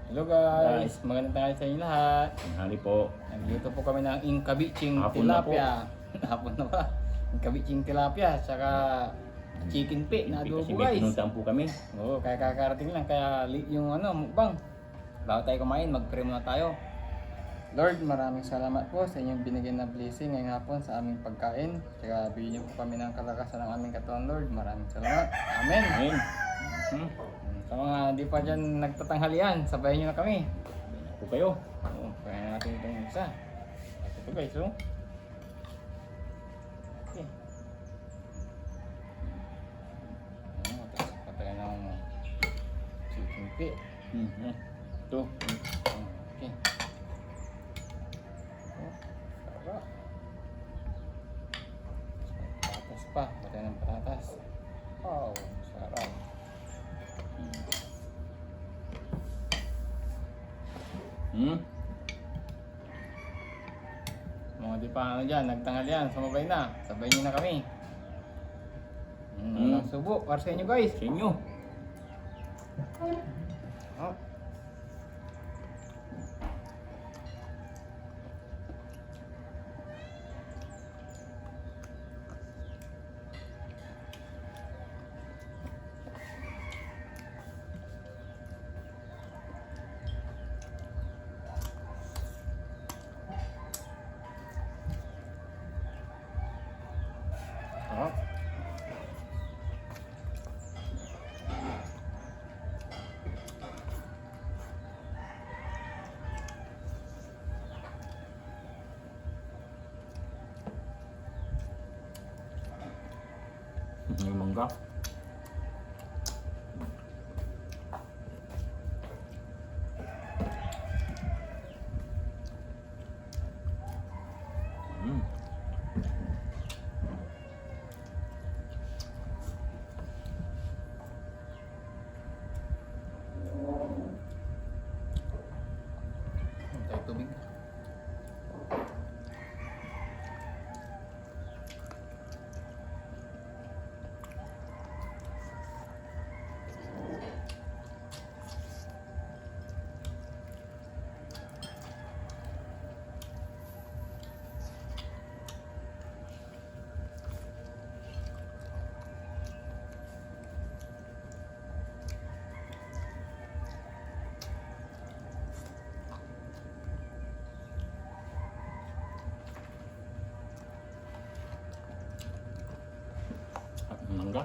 Hello guys, magandang tanghali sa inyo lahat. Tanghali po. Nagluto po kami ng ingkabiching Hapon na tilapia. Hapon na ba? Ingkabiching tilapia, saka chicken pit na Kasi adobo may guys. pinuntahan po kami. Oo, kaya kakarating lang, kaya late yung mukbang. Bago tayo kumain, mag-pray muna tayo. Lord, maraming salamat po sa inyong binigyan na blessing ngayong hapon sa aming pagkain. Saka bigyan niyo po kami ng kalakasan ng aming katawan, Lord. Maraming salamat. Amen. Amen. Sa mga di pa dyan nagtatanghalian, sabayan nyo na kami. Po kayo. Oo, kaya natin itong isa. At ito guys, oh. Okay. Tapos patay ng chicken pit. Ito. Okay. Oh, sarap. Patatas pa, patay ng patatas. Wow, sarap. Mga di pa ano dyan, nagtanghalian, sumabay na. Sabay nyo na kami. Walang subo, para sa inyo guys. Sa inyo. Oh. Oh. May mangga. Tayo tubig. At mangga.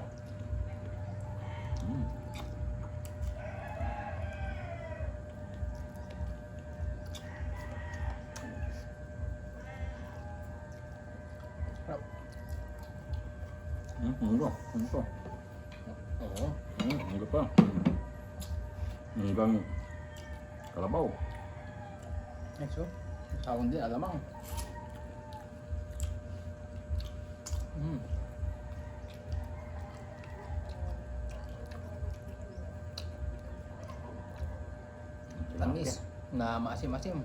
Sarap. Mangga. Ano to? Oo. Mangga pa. Manggang kalabaw. Next oh. Sawon din, alamang. Tamis na maasim-asim.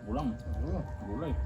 Ulam. Oo. Gulay.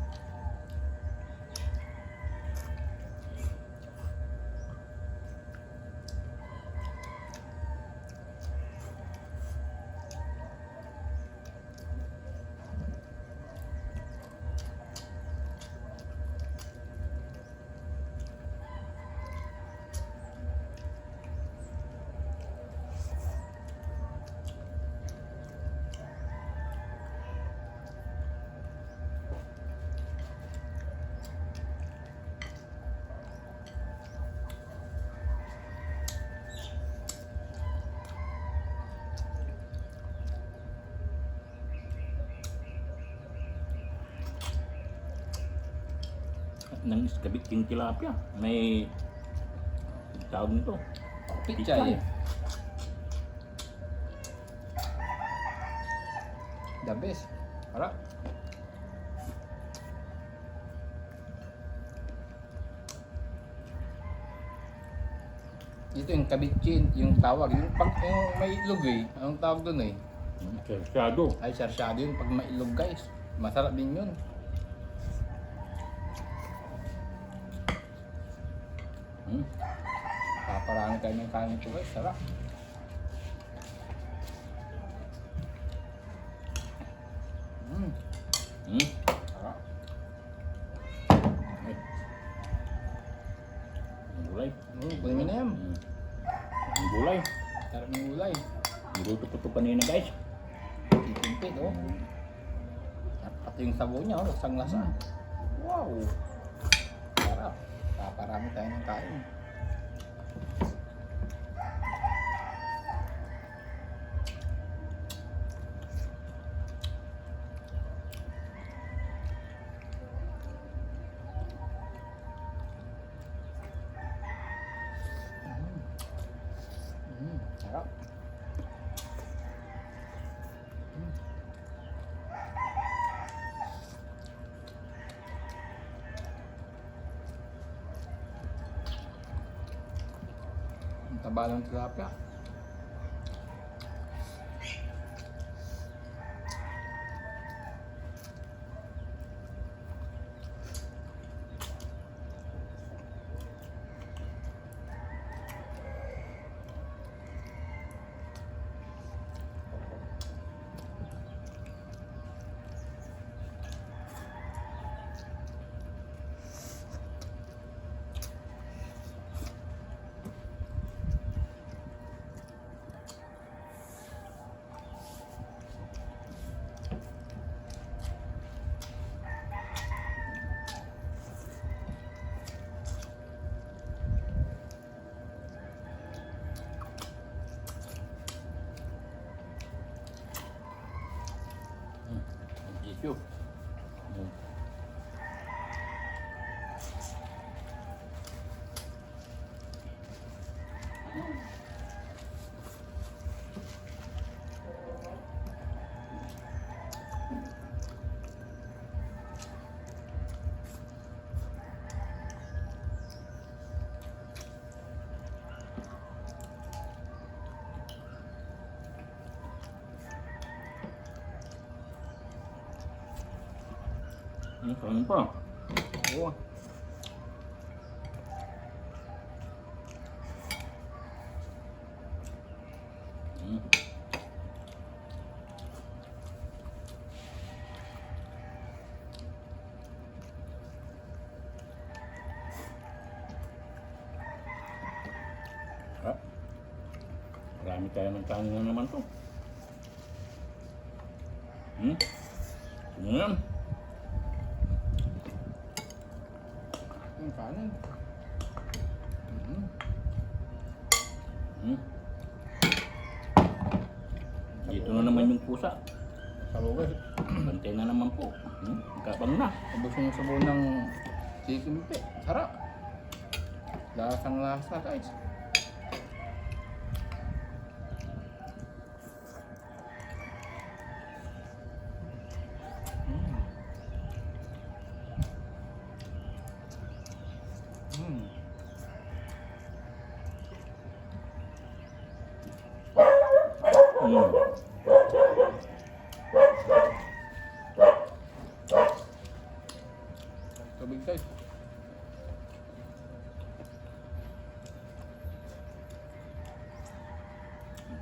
Ng iskabiting tilapia. May tawag nito. Pichay. The best. Harap. Dito yung kabitchin, yung tawag. Yung pag yung may itlog eh. Anong tawag doon eh? Sarsyado. Ay, sarsyado yun pag may itlog guys. Masarap din yun. Paparami tayo ng kanin ito guys. Sarap. Sarap. Ang gulay. Kunin mo na yan. Ang gulay. Sarap ng gulay. Niluto ko ito kanina guys. Timpit oh. At pati yung sabaw niya oh. Lasang-lasa. Wow. Sarap. Paparami tayo ng kain. Sarap. Ang taba ng tilapia. Tissue. Kanin pa. Oo. Marami tayo ng kanin na naman to. Ano yan? Yung kanin. Dito na naman yung pusa. Sabaw guys. Bantay na naman po. Kapag na. Ubus yung sabaw ng chicken pe. Sarap. Lasang lasa guys. Tubig guys.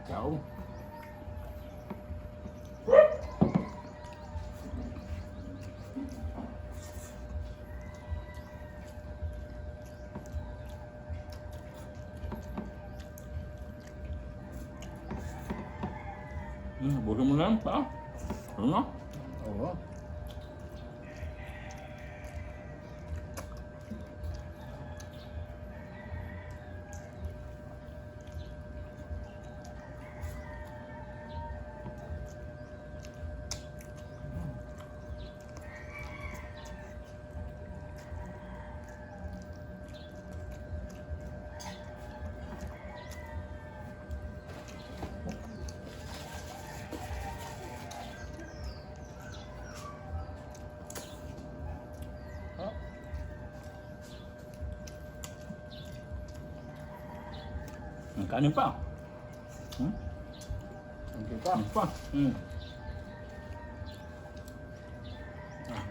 Ikaw. Bukan mo lang pa. Ano na? Oo. Ang kanin pa. Thank you pa. Ang pa. Hmm.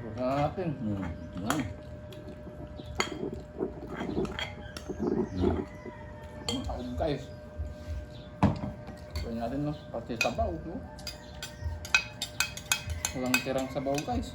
Bukas na natin. Yan. Taog guys. Gawin natin no, pati sabaw no. Walang tirang sabaw guys.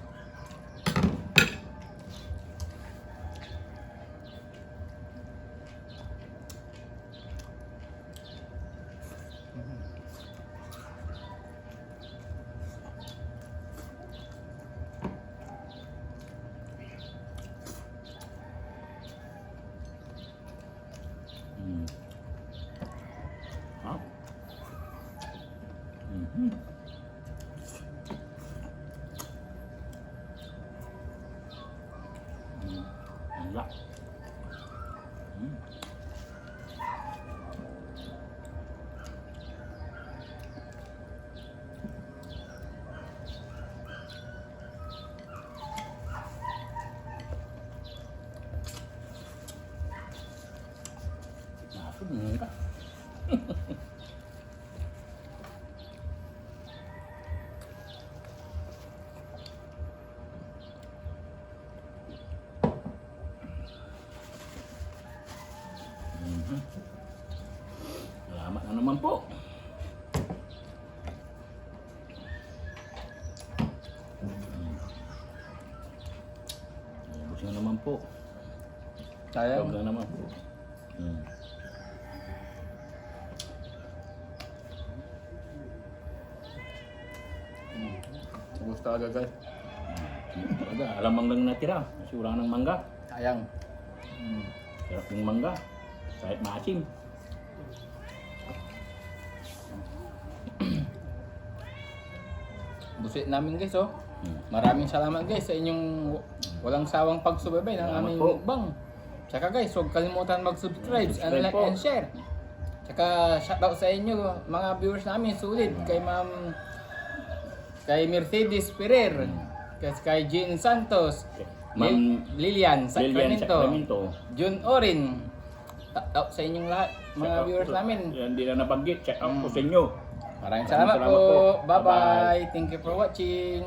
Hmm. Ha? Mhm. Wala. Nakapod ka. Salamat na naman po. Ubus na naman po. Sayang. Ubus na naman po. Ubus talaga guys. Talaga, alamang lang natira. Kasi wala nang mangga. Sayang. Sarap yung mangga. Kahit maasim. Busit namin guys oh. Maraming salamat guys sa inyong walang sawang pagsubaybay ng Salamat aming po. mukbang. Tsaka guys, huwag kalimutan mag-subscribe and Subscribe like po. and share. Tsaka shoutout sa inyo mga viewers namin sulit kay kay Mercedes Ferrer, kay Jean Santos, Ma'am Lilian Lilian Sacramento, Sacramento. June Orin. Shoutout sa inyong lahat mga viewers namin. Hindi na nabanggit. Check out po sa inyo. Maraming salamat po. Bye-bye. Thank you for watching.